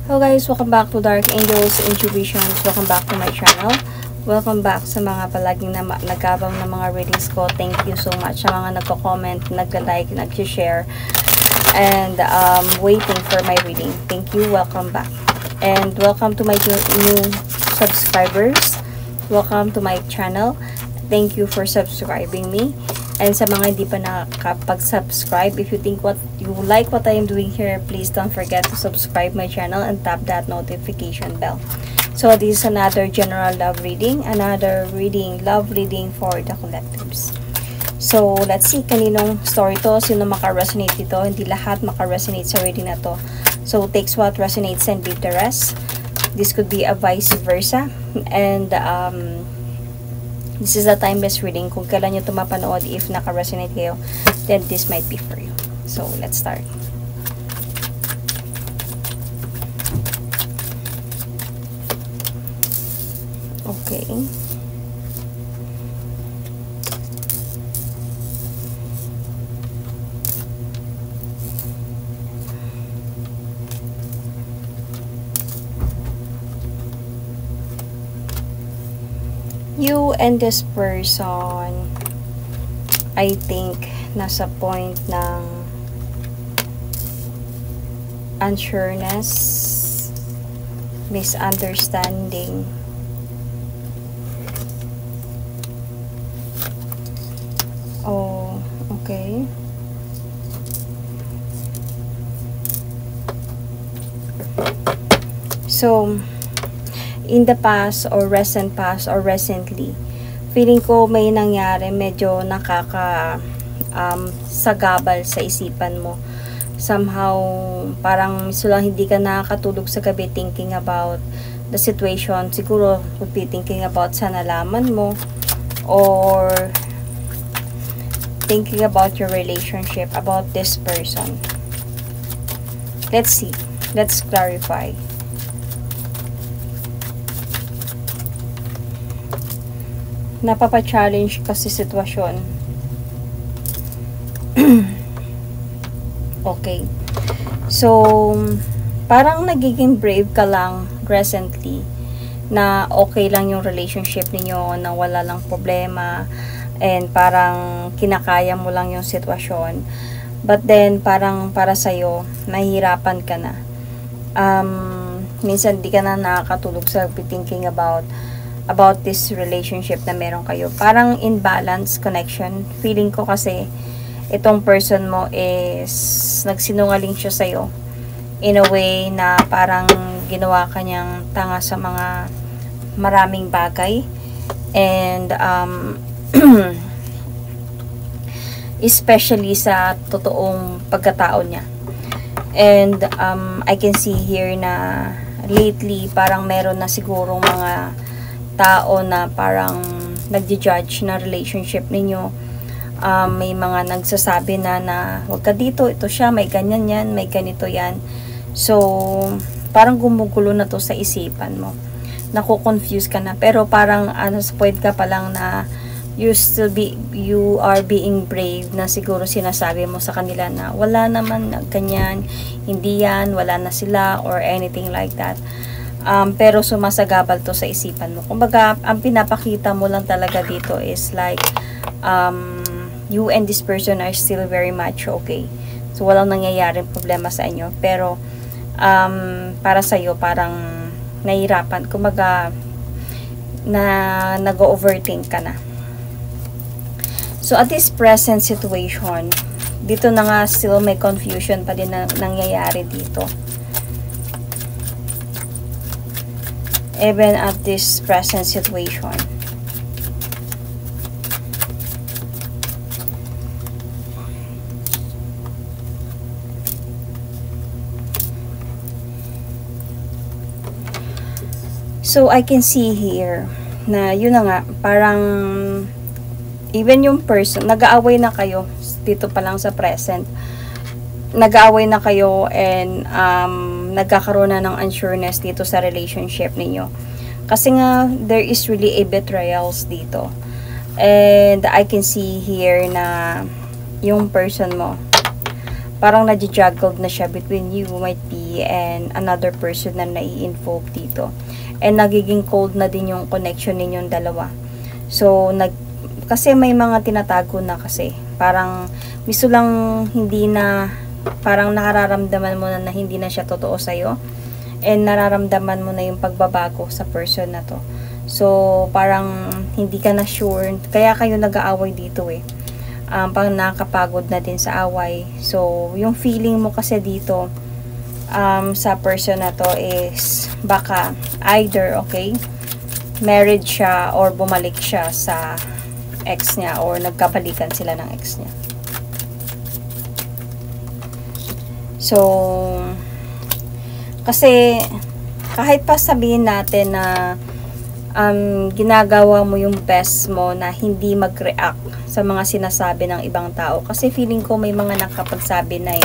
Hello guys, welcome back to Dark Angels Intuitions. Welcome back to my channel. Welcome back sa mga palaging nagkabang ng mga readings ko. Thank you so much sa mga nagko-comment, nagla-like, nag-share, and waiting for my reading. Thank you. Welcome back. And welcome to my new subscribers. Welcome to my channel. Thank you for subscribing me. And sa mga hindi pa nakakapag-subscribe, if you think you like what I am doing here, please don't forget to subscribe my channel and tap that notification bell. So this is another general love reading, love reading for the collectives. So let's see kaninong story to, sino maka-resonate dito. Hindi lahat maka-resonate sa reading na to. So takes what resonates and leave the rest. This could be a vice versa. And this is a timeless reading. Kung kailan nyo ito mapanood, if naka-resonate kayo, then this might be for you. So, let's start. Okay. You and this person, I think, nasa point ng unsureness, misunderstanding. Oh, okay. So, in the past or recent past or recently, feeling ko may nangyari medyo sagabal sa isipan mo. Somehow, parang lang hindi ka nakakatulog sa gabi thinking about the situation. Siguro, could be thinking about sa nalaman mo or thinking about your relationship, about this person. Let's see. Let's clarify. Napapa-challenge kasi sitwasyon. Okay. So, parang nagiging brave ka lang recently na okay lang yung relationship ninyo, na wala lang problema, and parang kinakaya mo lang yung sitwasyon. But then, parang para sa'yo, nahihirapan ka na. Minsan di ka na nakakatulog sa thinking about this relationship na meron kayo. Parang imbalance connection. Feeling ko kasi itong person mo is nagsinungaling siya sa'yo in a way na parang ginawa ka niyang tanga sa mga maraming bagay. And especially sa totoong pagkatao niya. And I can see here na lately parang meron na sigurong mga tao na parang nagdi-judge na relationship ninyo. May mga nagsasabi na wag ka dito, ito siya, may ganyan yan, may ganito yan. So, parang gumugulo na to sa isipan mo. Nako-confuse ka na. Pero parang sa point ka pa lang na you are being brave, na siguro sinasabi mo sa kanila na wala naman ganyan, hindi yan, wala na sila, or anything like that. Pero sumasagabal to sa isipan mo. Kumbaga, ang pinapakita mo lang talaga dito is like, you and this person are still very much okay. So, walang nangyayaring problema sa inyo. Pero, para sa'yo, parang nahihirapan. Kumbaga, nag-overthink ka na. So, at this present situation, dito na nga still may confusion pa din na nangyayari dito. Even at this present situation. So, I can see here na yun na nga, parang even yung person, nag-aaway na kayo dito pa lang sa present. Nag-aaway na kayo and nagkakaroon na ng unsureness dito sa relationship ninyo. Kasi nga, there is really a betrayals dito. And I can see here na yung person mo, parang nadijuggled na siya between you might be and another person na nai-invoke dito. And nagiging cold na din yung connection ninyong dalawa. So, kasi may mga tinatago na kasi. Parang, gusto lang hindi na, parang nakararamdaman mo na hindi na siya totoo sa'yo. And nararamdaman mo na yung pagbabago sa person na to. So, parang hindi ka na sure. Kaya kayo nag-aaway dito eh. Pang nakakapagod na din sa away. So, yung feeling mo kasi dito sa person na to is baka either, okay, married siya or bumalik siya sa ex niya or nagkabalikan sila ng ex niya. So, kasi kahit pa sabihin natin na ginagawa mo yung best mo na hindi mag-react sa mga sinasabi ng ibang tao. Kasi feeling ko may mga nakapagsabi na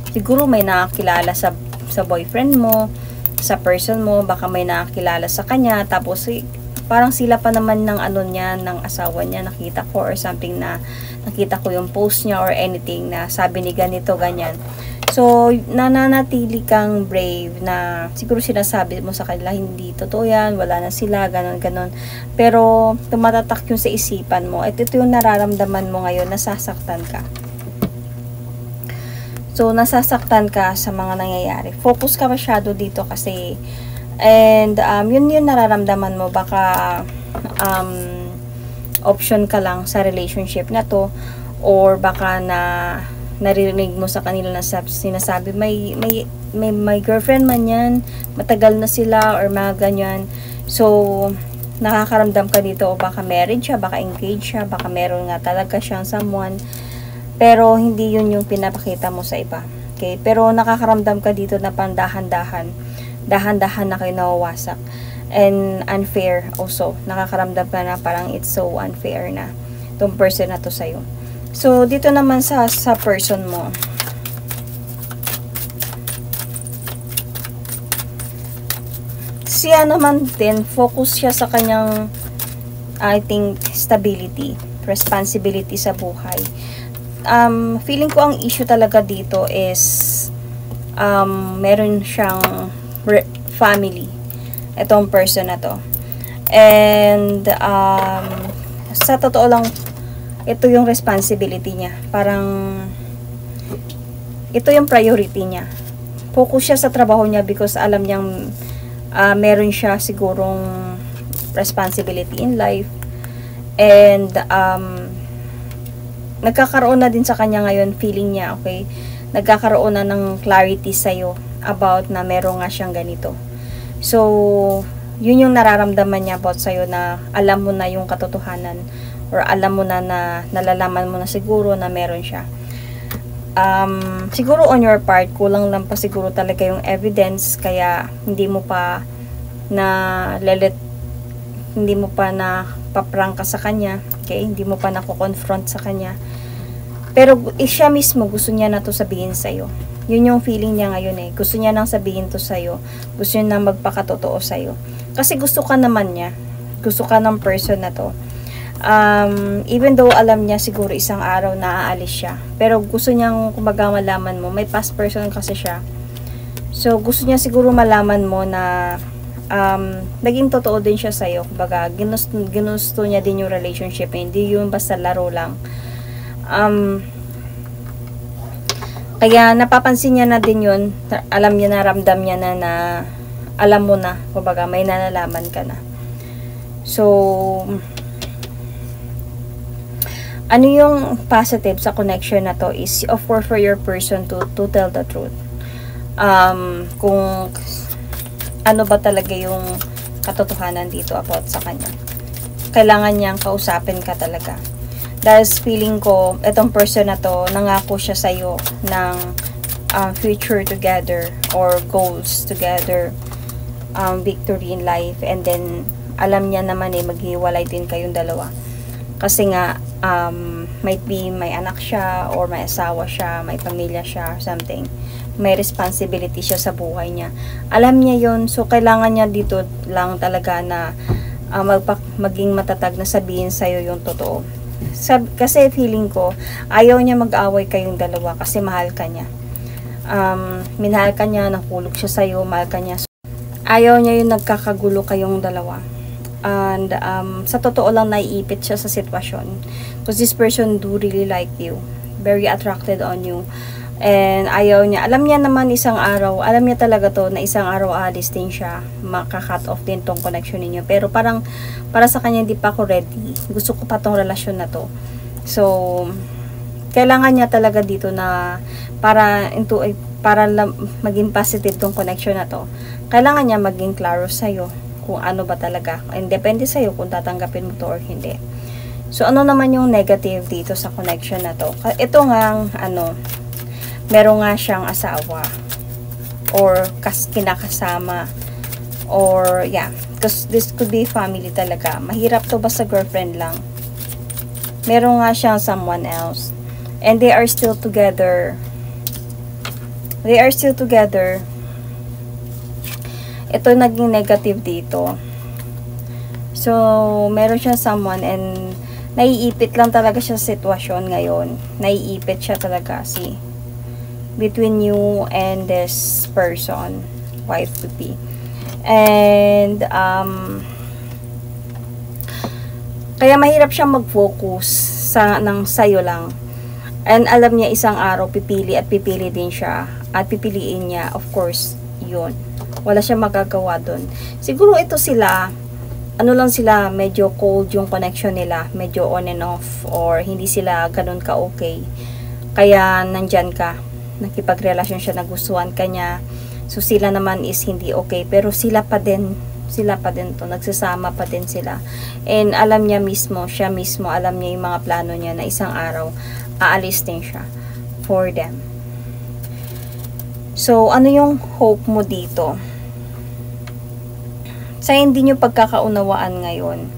siguro may nakakilala sa boyfriend mo, sa person mo, baka may nakakilala sa kanya, tapos parang sila pa naman ng ano niya, ng asawa niya, nakita ko or something na nakita ko yung post niya or anything na sabi ni ganito, ganyan. So, nananatili kang brave na siguro sinasabi mo sa kanila, hindi totoo yan, wala na sila, ganon, ganon. Pero, tumatatak yung sa isipan mo. At ito yung nararamdaman mo ngayon, nasasaktan ka. So, nasasaktan ka sa mga nangyayari. Focus ka masyado dito kasi, and yun yung nararamdaman mo, baka option ka lang sa relationship na to, or baka naririnig mo sa kanila na sinasabi, may girlfriend man yan, matagal na sila, or mga ganyan. So, nakakaramdam ka dito, o baka married siya, baka engaged siya, baka meron nga talaga siyang someone, pero hindi yun yung pinapakita mo sa iba. Okay? Pero nakakaramdam ka dito na pang dahan-dahan na kayo nawawasak. And unfair also. Nakakaramdam ka na parang it's so unfair na itong person na to sa'yo. So, dito naman sa person mo. Siya naman din, focus siya sa kanyang, I think, stability, responsibility sa buhay. Feeling ko ang issue talaga dito is, meron siyang family. Itong person na to. And, sa totoo lang, ito yung responsibility niya. Parang, ito yung priority niya. Focus siya sa trabaho niya because alam niyang meron siya sigurong responsibility in life. And, nagkakaroon na din sa kanya ngayon, feeling niya, okay? Nagkakaroon na ng clarity sa'yo about na meron nga siyang ganito. So, yun yung nararamdaman niya about sa'yo na alam mo na yung katotohanan. Or alam mo na nalalaman mo na siguro na meron siya. Siguro on your part, kulang lang pa siguro talaga yung evidence, kaya hindi mo pa hindi mo pa na paprangka sa kanya, okay? Hindi mo pa nako-confront sa kanya. Pero siya mismo gusto niya na to sabihin sa'yo. Yun yung feeling niya ngayon eh. Gusto niya nang sabihin to sa'yo. Gusto niya nang magpakatotoo sa'yo. Kasi gusto ka naman niya. Gusto ka ng person na to. Even though alam niya siguro isang araw na aalis siya, pero gusto niyang kumbaga malaman mo, may past person kasi siya, so gusto niya siguro malaman mo na naging totoo din siya sa'yo, kumbaga ginusto niya din yung relationship, hindi yung basta laro lang. Kaya napapansin niya na din yun, alam niya na, ramdam niya na alam mo na, kumbaga may nalalaman ka na. So ano yung positive sa connection na to is, of course, for your person to tell the truth. Kung ano ba talaga yung katotohanan dito about sa kanya. Kailangan niyang kausapin ka talaga. Dahil feeling ko, itong person na to, nangako siya sa'yo ng future together or goals together, victory in life, and then alam niya naman maghiwalay din kayong dalawa. Kasi nga, might be may anak siya, or may asawa siya, may pamilya siya, something. May responsibility siya sa buhay niya. Alam niya yon, so kailangan niya dito lang talaga na maging matatag na sabihin sa'yo yung totoo. Kasi feeling ko, ayaw niya mag-away kayong dalawa kasi mahal ka niya. Minahal ka niya, nakulog siya sa'yo, mahal ka niya. Ayaw niya yung nagkakagulo kayong dalawa. And sa totoo lang, naiipit siya sa sitwasyon. Because this person do really like you. Very attracted on you. And ayaw niya. Alam niya naman isang araw, alam niya talaga to na isang araw aalis din siya. Maka-cut off din tong connection ninyo. Pero parang, para sa kanya hindi pa ako ready. Gusto ko pa tong relasyon na to. So, kailangan niya talaga dito na para maging positive tong connection na to. Kailangan niya maging klaro sa'yo kung ano ba talaga. And depende sa'yo kung tatanggapin mo to or hindi. So, ano naman yung negative dito sa connection na to? Ito nga, meron nga siyang asawa or kinakasama or yeah, because this could be family talaga. Mahirap to basta girlfriend lang. Meron nga siyang someone else and they are still together. Ito naging negative dito. So meron siyang someone and naiipit lang talaga siya sa sitwasyon ngayon. Naiipit siya talaga between you and this person, wife to be. And kaya mahirap siyang mag-focus sa'yo lang. And alam niya isang araw pipili din siya at pipiliin niya, of course, yun. Wala siyang magagawa dun. Siguro ito sila, medyo cold yung connection nila, medyo on and off, or hindi sila ganun ka-okay. Kaya nandyan ka, nakipagrelasyon siya, nagustuhan ka niya. So sila naman is hindi okay, pero sila pa din to, nagsasama pa din sila. And alam niya mismo, alam niya yung mga plano niya na isang araw aalis din siya for them. So ano yung hope mo dito? Sa hindi nyo pagkakaunawaan ngayon,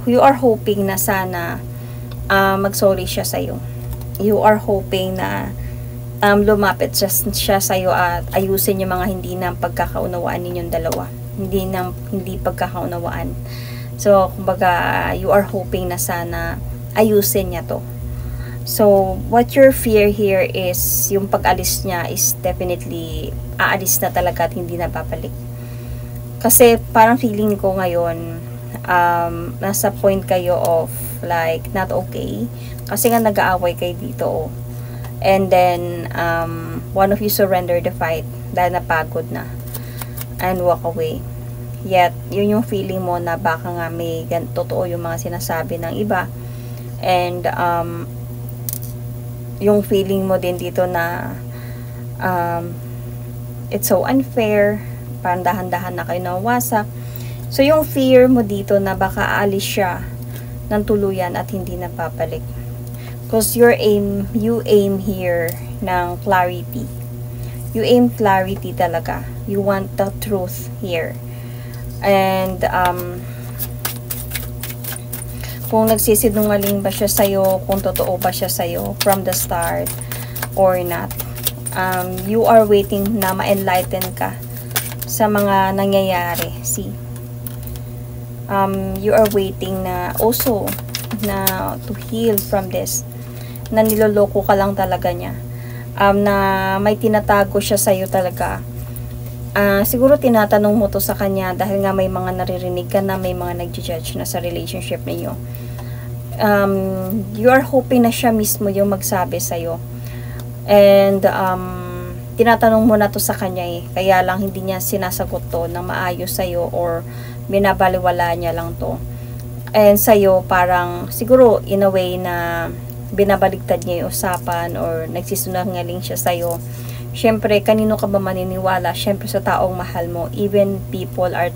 you are hoping na sana mag-sorry siya sa'yo. You are hoping na lumapit siya sa'yo at ayusin yung mga hindi na pagkakaunawaan ninyong dalawa. Hindi pagkakaunawaan. So, kumbaga, you are hoping na sana ayusin niya to. So, what your fear here is, yung pag-alis niya is definitely aalis na talaga at hindi na babalik. Kasi parang feeling ko ngayon, nasa point kayo of like, not okay. Kasi nga nag-aaway kayo dito. And then, one of you surrender the fight dahil napagod na and walk away. Yet, yun yung feeling mo na baka nga may totoo yung mga sinasabi ng iba. And, yung feeling mo din dito na it's so unfair, parang dahan-dahan na kayo nawasak. So, yung fear mo dito na baka aalis siya ng tuluyan at hindi na papalik. Because you aim here ng clarity. You aim clarity talaga. You want the truth here. And, kung nagsisinungaling ba siya sa'yo, kung totoo ba siya sa'yo from the start or not. You are waiting na ma-enlighten ka sa mga nangyayari. See? You are waiting na also na to heal from this. Na niloloko ka lang talaga niya. Na may tinatago siya sa'yo talaga. Siguro tinatanong mo to sa kanya dahil nga may mga naririnig ka na may mga nag-judge na sa relationship ninyo. You are hoping na siya mismo yung magsabi sa'yo. And tinatanong mo na to sa kanya kaya lang hindi niya sinasagot to ng maayos sa'yo or binabaliwala niya lang to. And sa'yo parang siguro in a way na binabaligtad niya yung usapan or nagsisungaling siya sa'yo. Siyempre, kanino ka ba maniniwala? Siyempre, sa taong mahal mo. Even people are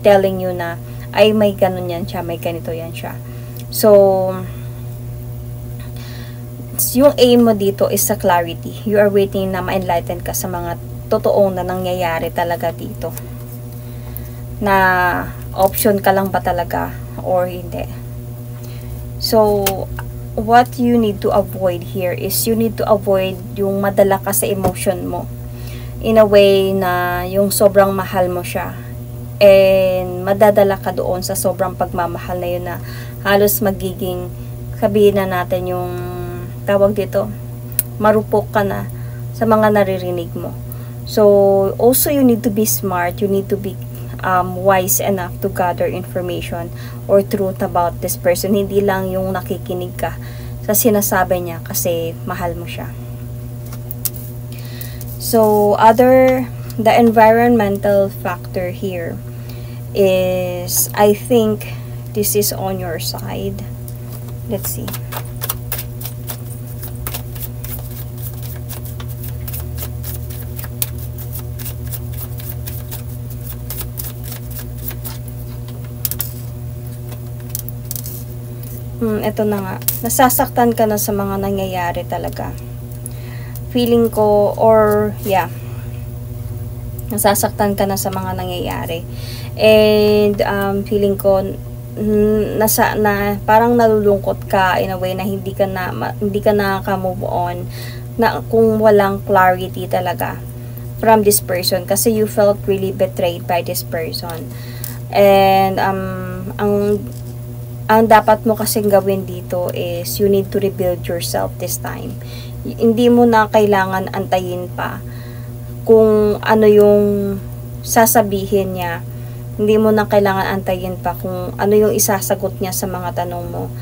telling you na, ay, may ganun yan siya, may ganito yan siya. So, yung aim mo dito is sa clarity. You are waiting na ma-enlighten ka sa mga totoong na nangyayari talaga dito. Na option ka lang ba talaga or hindi. So, what you need to avoid here is you need to avoid yung madala ka sa emotion mo. In a way na yung sobrang mahal mo siya. And madadala ka doon sa sobrang pagmamahal na yun na halos magiging sabihin na natin yung tawag dito, marupok ka na sa mga naririnig mo. So, also you need to be smart, you need to be wise enough to gather information or truth about this person. Hindi lang yung nakikinig ka sa sinasabi niya kasi mahal mo siya. So, the environmental factor here is, I think, this is on your side. Let's see. Ito na nga. Nasasaktan ka na sa mga nangyayari talaga. Feeling ko, or, yeah. Nasasaktan ka na sa mga nangyayari. And, feeling ko, parang nalulungkot ka in a way na hindi ka nakaka-move on na kung walang clarity talaga from this person kasi you felt really betrayed by this person. And ang dapat mo kasing gawin dito is you need to rebuild yourself this time. Hindi mo na kailangan antayin pa kung ano yung sasabihin niya. Hindi mo na kailangan antayin pa kung ano yung isasagot niya sa mga tanong mo.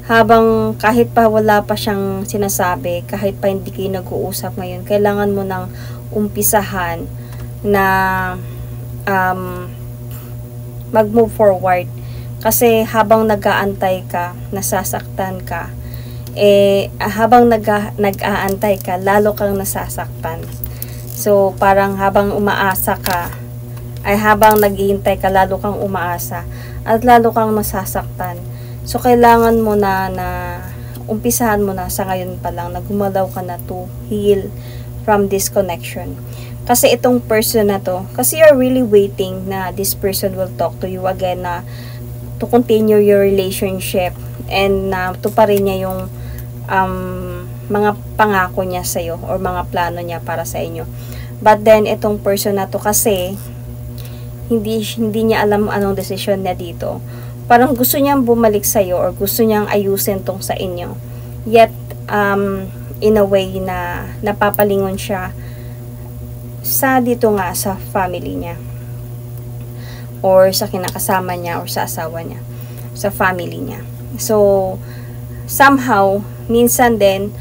Habang kahit pa wala pa siyang sinasabi, kahit pa hindi kayo nag-uusap ngayon, kailangan mo nang umpisahan na mag-move forward. Kasi habang nag-aantay ka, nasasaktan ka, habang nag-aantay ka, lalo kang nasasaktan. So, parang habang umaasa ka, habang naghihintay ka, lalo kang umaasa at lalo kang nasasaktan. So, kailangan mo na umpisahan mo na sa ngayon pa lang na gumalaw ka na to heal from this connection. Kasi itong person na to, kasi you're really waiting na this person will talk to you again na to continue your relationship and na tuparin niya yung mga pangako niya sa'yo or mga plano niya para sa inyo. But then, itong person na to kasi hindi niya alam anong desisyon niya dito. Parang gusto niyang bumalik sa'yo or gusto niyang ayusin tong sa inyo. Yet, in a way na napapalingon siya sa dito nga sa family niya. Or sa kinakasama niya or sa asawa niya. Sa family niya. So, somehow, minsan din,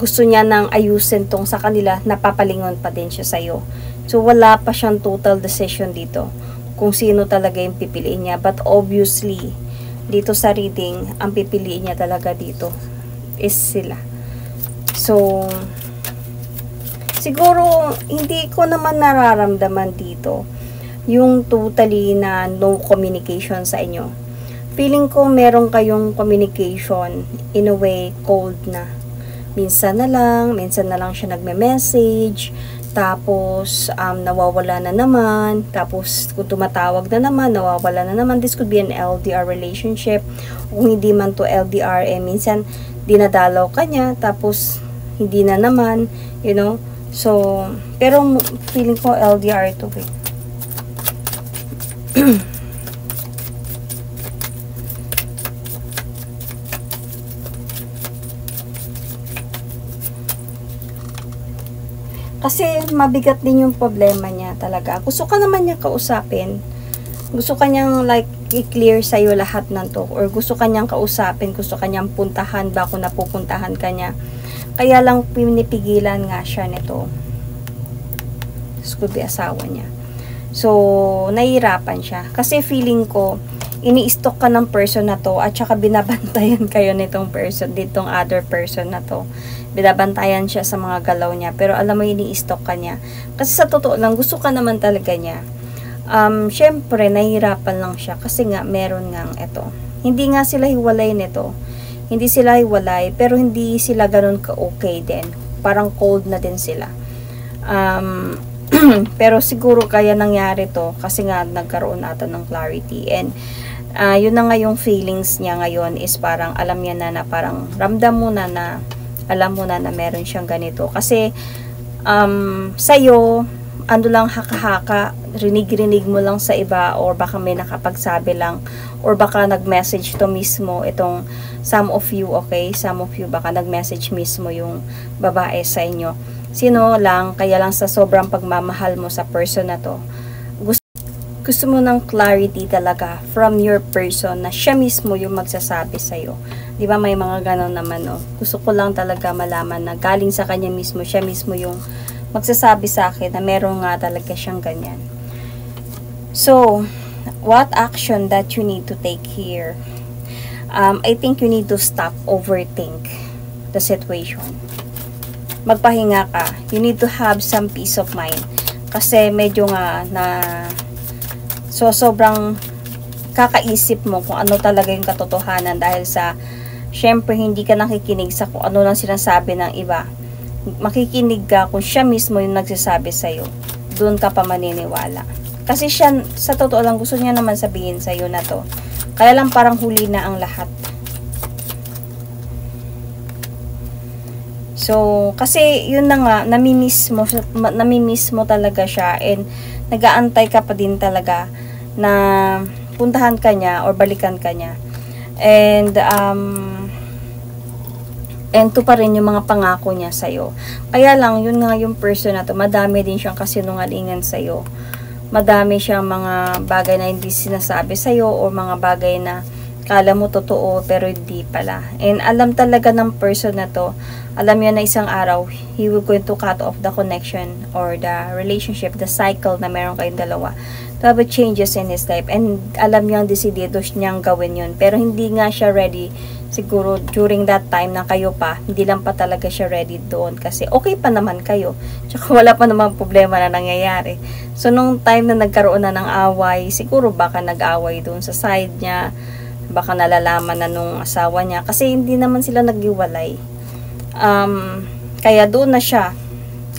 gusto niya nang ayusin tong sa kanila, napapalingon pa din siya sa'yo. So, wala pa siyang total decision dito kung sino talaga yung pipiliin niya. But obviously, dito sa reading, ang pipiliin niya talaga dito is sila. So, siguro, hindi ko naman nararamdaman dito yung totally na no communication sa inyo. Feeling ko meron kayong communication in a way cold na. Minsan na lang siya nagme-message, tapos nawawala na naman, tapos kung tumatawag na naman, nawawala na naman. This could be an LDR relationship. Kung hindi man to LDR, minsan dinadalaw ka niya, tapos hindi na naman, you know. So, pero feeling ko LDR ito eh. Kasi mabigat din yung problema niya talaga. Gusto ka naman niya kausapin. Gusto ka niyang like i-clear sa'yo lahat ng to. Or gusto ka niyang kausapin. Gusto ka niyang puntahan ba kung napupuntahan ka niya. Kaya lang pinipigilan nga siya nito. This could be asawa niya. So, nahihirapan siya. Kasi feeling ko, ini-stalk ka ng person na to at saka binabantayan kayo nitong person, ditong other person na to. Binabantayan siya sa mga galaw niya. Pero alam mo, ini-stalk ka niya. Kasi sa totoo lang, gusto ka naman talaga niya. Syempre, nahihirapan lang siya. Kasi nga, meron ngang ito. Hindi nga sila hiwalay nito. Hindi sila hiwalay, pero hindi sila ganun ka-okay din. Parang cold na din sila. Pero siguro kaya nangyari to kasi nga nagkaroon natin ng clarity. And yun na nga yung feelings niya ngayon is parang alam niya na parang ramdam mo na alam mo na meron siyang ganito. Kasi sa'yo, ano lang, haka-haka, rinig-rinig mo lang sa iba, or baka may nakapagsabi lang, or baka nag-message to mismo itong some of you, okay? Some of you baka nag-message mismo yung babae sa inyo. Sino lang, kaya lang sa sobrang pagmamahal mo sa person na to, gusto mo ng clarity talaga from your person na siya mismo yung magsasabi sa'yo. Di ba may mga ganon naman, no? Gusto ko lang talaga malaman na galing sa kanya mismo, siya mismo yung magsasabi sa akin na meron nga talaga siyang ganyan. So, what action that you need to take here? I think you need to stop overthink the situation. Magpahinga ka. You need to have some peace of mind. Kasi medyo nga na sobrang kakaisip mo kung ano talaga yung katotohanan dahil sa syempre hindi ka nakikinig sa kung ano lang sinasabi ng iba. Makikinig ka kung siya mismo yung nagsasabi sa'yo. Doon ka pa maniniwala. Kasi siya, sa totoo lang, gusto niya naman sabihin sa'yo na to. Kaya lang parang huli na ang lahat. So, kasi yun na nga, namimiss mo talaga siya, and nag-aantay ka pa din talaga na puntahan ka niya or balikan ka niya. And to pa rin yung mga pangako niya sa'yo. Kaya lang, yun nga yung person na to, madami din siyang kasinungalingan sa'yo. Madami siyang mga bagay na hindi sinasabi sa'yo, o mga bagay na kala mo totoo pero hindi pala. And alam talaga ng person na to, alam niya na isang araw, he will going to cut off the connection or the relationship, the cycle na meron kayong dalawa, to have a changes in his life. And alam niyang desidido niyang gawin yun. Pero hindi nga siya ready. Siguro during that time na kayo pa, hindi lang pa talaga siya ready doon. Kasi okay pa naman kayo. Tsaka wala pa namang problema na nangyayari. So nung time na nagkaroon na ng away, siguro baka nag-away doon sa side niya. Baka nalalaman na nung asawa niya. Kasi hindi naman sila naghiwalay. Kaya doon na siya,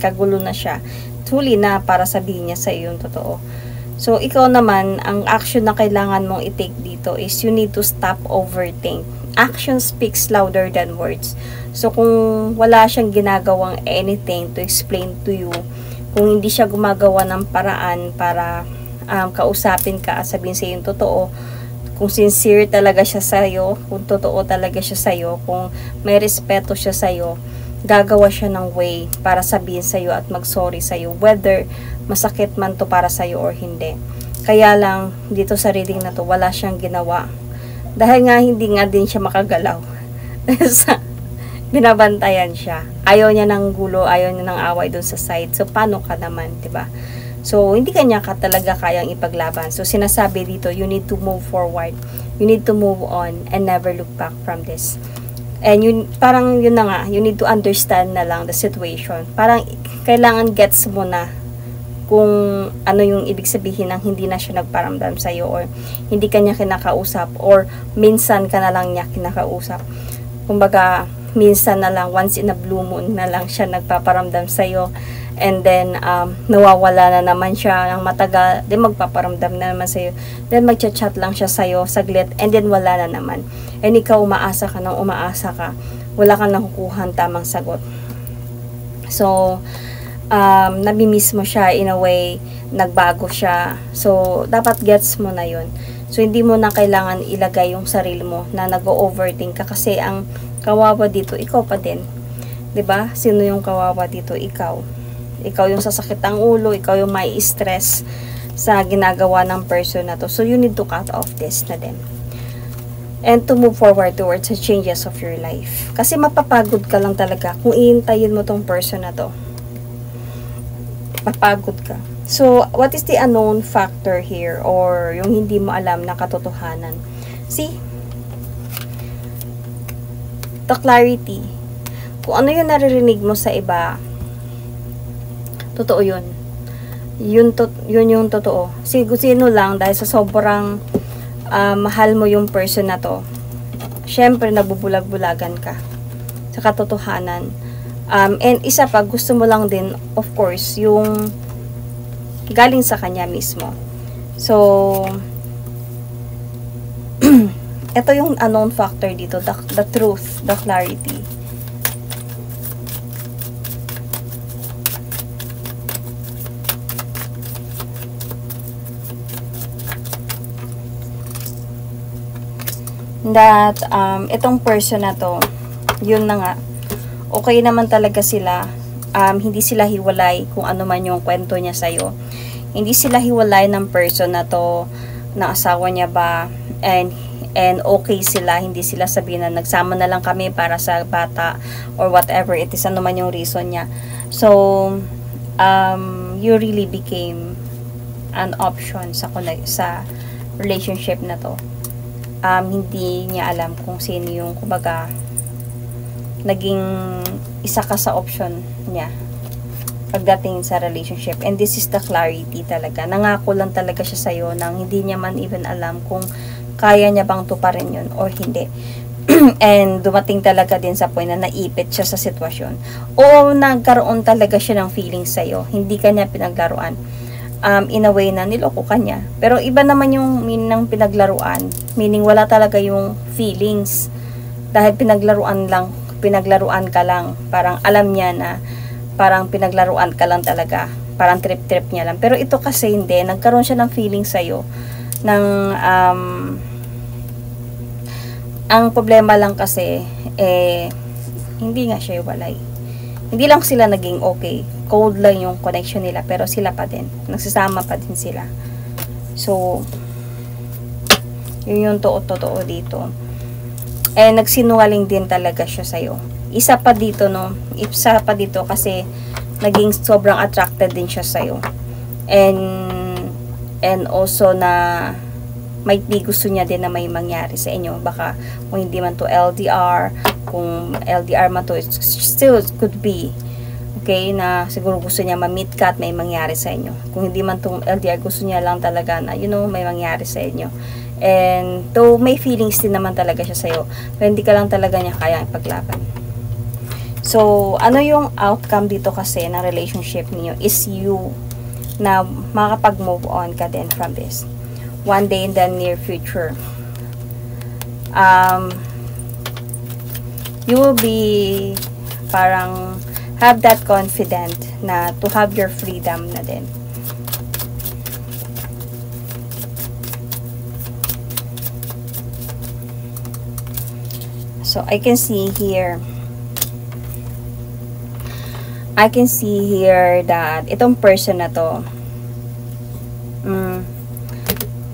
kagulo na siya, huli na para sabihin niya sa iyo yung totoo. So ikaw naman, ang action na kailangan mong i-take dito is you need to stop overthink. Action speaks louder than words. So kung wala siyang ginagawang anything to explain to you, kung hindi siya gumagawa ng paraan para kausapin ka at sabihin sa iyo yung totoo, kung sincere talaga siya sa'yo, kung totoo talaga siya sa'yo, kung may respeto siya sa'yo, gagawa siya ng way para sabihin sa'yo at mag-sorry sa'yo, whether masakit man to para sa'yo or hindi. Kaya lang, dito sa reading na to, wala siyang ginawa. Dahil nga, hindi nga din siya makagalaw. Binabantayan siya. Ayaw niya ng gulo, ayaw niya ng away dun sa side. So, paano ka naman, diba? So, hindi kanya ka talaga kayang ipaglaban. So, sinasabi dito, you need to move forward. You need to move on and never look back from this. And yun, parang yun na nga, you need to understand na lang the situation. Parang kailangan gets mo na kung ano yung ibig sabihin ng hindi na siya nagparamdam sa'yo, or hindi kanya kinakausap, or minsan ka na lang niya kinakausap. Kumbaga, minsan na lang, once in a blue moon na lang siya nagpaparamdam sa'yo. And then, nawawala na naman siya ng matagal. Then, magpaparamdam na naman sa'yo. Then, magchat-chat lang siya sa'yo saglit. And then, wala na naman. And ikaw, umaasa ka nang umaasa ka. Wala kang nakukuha tamang sagot. So, nabimiss mo siya in a way. Nagbago siya. So, dapat gets mo na yun. So, hindi mo na kailangan ilagay yung sarili mo na nag-overthink ka. Kasi, ang kawawa dito, ikaw pa din. 'Di ba? Sino yung kawawa dito? Ikaw. Ikaw yung sasakit ang ulo, ikaw yung may stress sa ginagawa ng person na to. So, you need to cut off this na din. And to move forward towards the changes of your life. Kasi mapapagod ka lang talaga kung iintayin mo tong person na to. Mapagod ka. So, what is the unknown factor here, or yung hindi mo alam na katotohanan? See? The clarity. Kung ano yung naririnig mo sa iba, totoo yun. Yun yung totoo. Sino lang, dahil sa sobrang mahal mo yung person na to, syempre nabubulag-bulagan ka sa katotohanan. And isa pa, gusto mo lang din, of course, yung galing sa kanya mismo. So, ito yung unknown factor dito, the truth, the clarity. that itong person na to, yun na nga, okay naman talaga sila. Hindi sila hiwalay kung ano man yung kwento niya sa'yo. Hindi sila hiwalay ng person na to, na asawa niya ba, and okay sila, hindi sila sabihin na nagsama na lang kami para sa bata or whatever it is, ano man yung reason niya. So you really became an option sa relationship na to. Hindi niya alam kung sino yung, kumbaga, naging isa ka sa option niya pagdating sa relationship. And this is the clarity talaga. Nangako lang talaga siya sa'yo nang hindi niya man even alam kung kaya niya bang tuparin yun or hindi. And dumating talaga din sa point na naipit siya sa sitwasyon. O nagkaroon talaga siya ng feelings sa'yo. Hindi kanya pinaglaruan. In a way na niloko kanya. Pero iba naman yung meaning ng pinaglaruan. Meaning wala talaga yung feelings. Dahil pinaglaruan ka lang. Parang alam niya na parang pinaglaruan ka lang talaga. Parang trip-trip niya lang. Pero ito kasi hindi. Nagkaroon siya ng feelings sa'yo. Ang problema lang kasi, hindi nga siya iwalay. Hindi lang sila naging okay. Cold lang yung connection nila. Pero sila pa din. Nagsasama pa din sila. So, yun yung totoo dito. Nagsinungaling din talaga siya sa'yo. Isa pa dito kasi naging sobrang attracted din siya sa'yo. And also na might be gusto niya din na may mangyari sa inyo. Baka kung hindi man to LDR, kung LDR man to, it still could be. Okay, na siguro gusto niya ma-meet ka at may mangyari sa inyo. Kung hindi man to LDR, gusto niya lang talaga na, may mangyari sa inyo. And though may feelings din naman talaga siya sa'yo, pero hindi ka lang talaga niya kaya ipaglaban. So, ano yung outcome dito kasi ng relationship niyo is you na makapag-move on ka din from this. One day in the near future, you will be parang have that confident na to have your freedom na din. So, I can see here that itong person na to,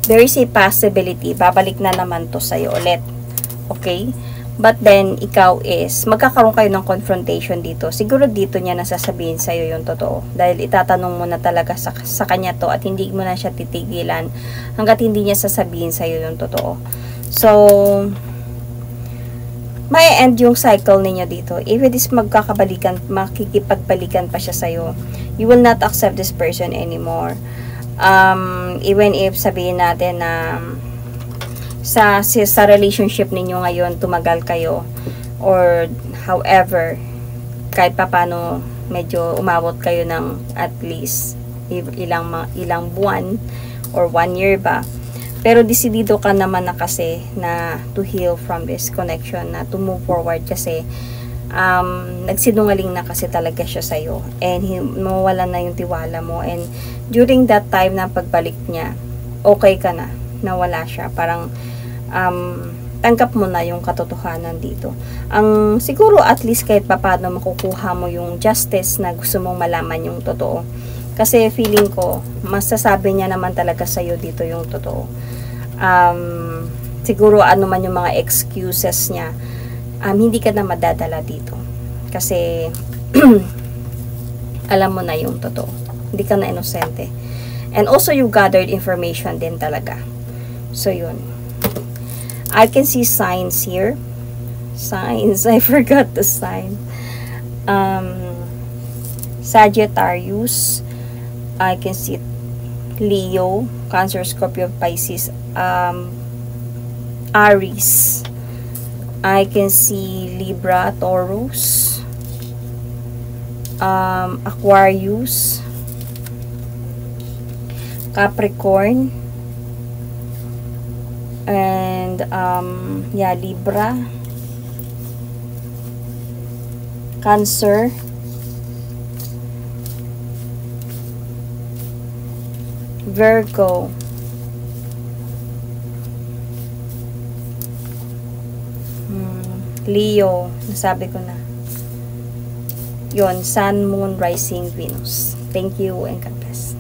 there is a possibility, babalik na naman to sa'yo ulit. Okay? But then, ikaw magkakaroon kayo ng confrontation dito. Siguro dito niya nasasabihin sa'yo yung totoo. Dahil itatanong mo na talaga sa kanya to at hindi mo na siya titigilan hanggat hindi niya sasabihin sa'yo yung totoo. So, may end yung cycle ninyo dito. If it is makikipagbalikan pa siya sa'yo, you will not accept this person anymore. Even if sabihin natin na sa relationship ninyo ngayon tumagal kayo, or however, kahit papano medyo umabot kayo ng at least ilang buwan or 1 year ba, pero desidido ka naman na kasi na to heal from this connection, na to move forward kasi nagsinungaling na kasi talaga siya sa'yo, and mawala na yung tiwala mo, and during that time na pagbalik niya, okay ka na, nawala siya, parang tanggap mo na yung katotohanan dito. Siguro at least kahit paano makukuha mo yung justice na gusto mong malaman yung totoo, kasi feeling ko masasabi niya naman talaga sa'yo dito yung totoo. Siguro ano man yung mga excuses niya, hindi ka na madadala dito kasi alam mo na yung totoo, hindi ka na inosente, and also you gathered information din talaga. So yun, I can see signs here. Signs, I forgot the sign. Sagittarius, I can see Leo, Cancer, Scorpio, Pisces, Aries, I can see Libra, Taurus, Aquarius, Capricorn, and Libra, Cancer, Virgo, Leo, nasabi ko na. Yon, Sun, Moon, Rising, Venus. Thank you and God bless.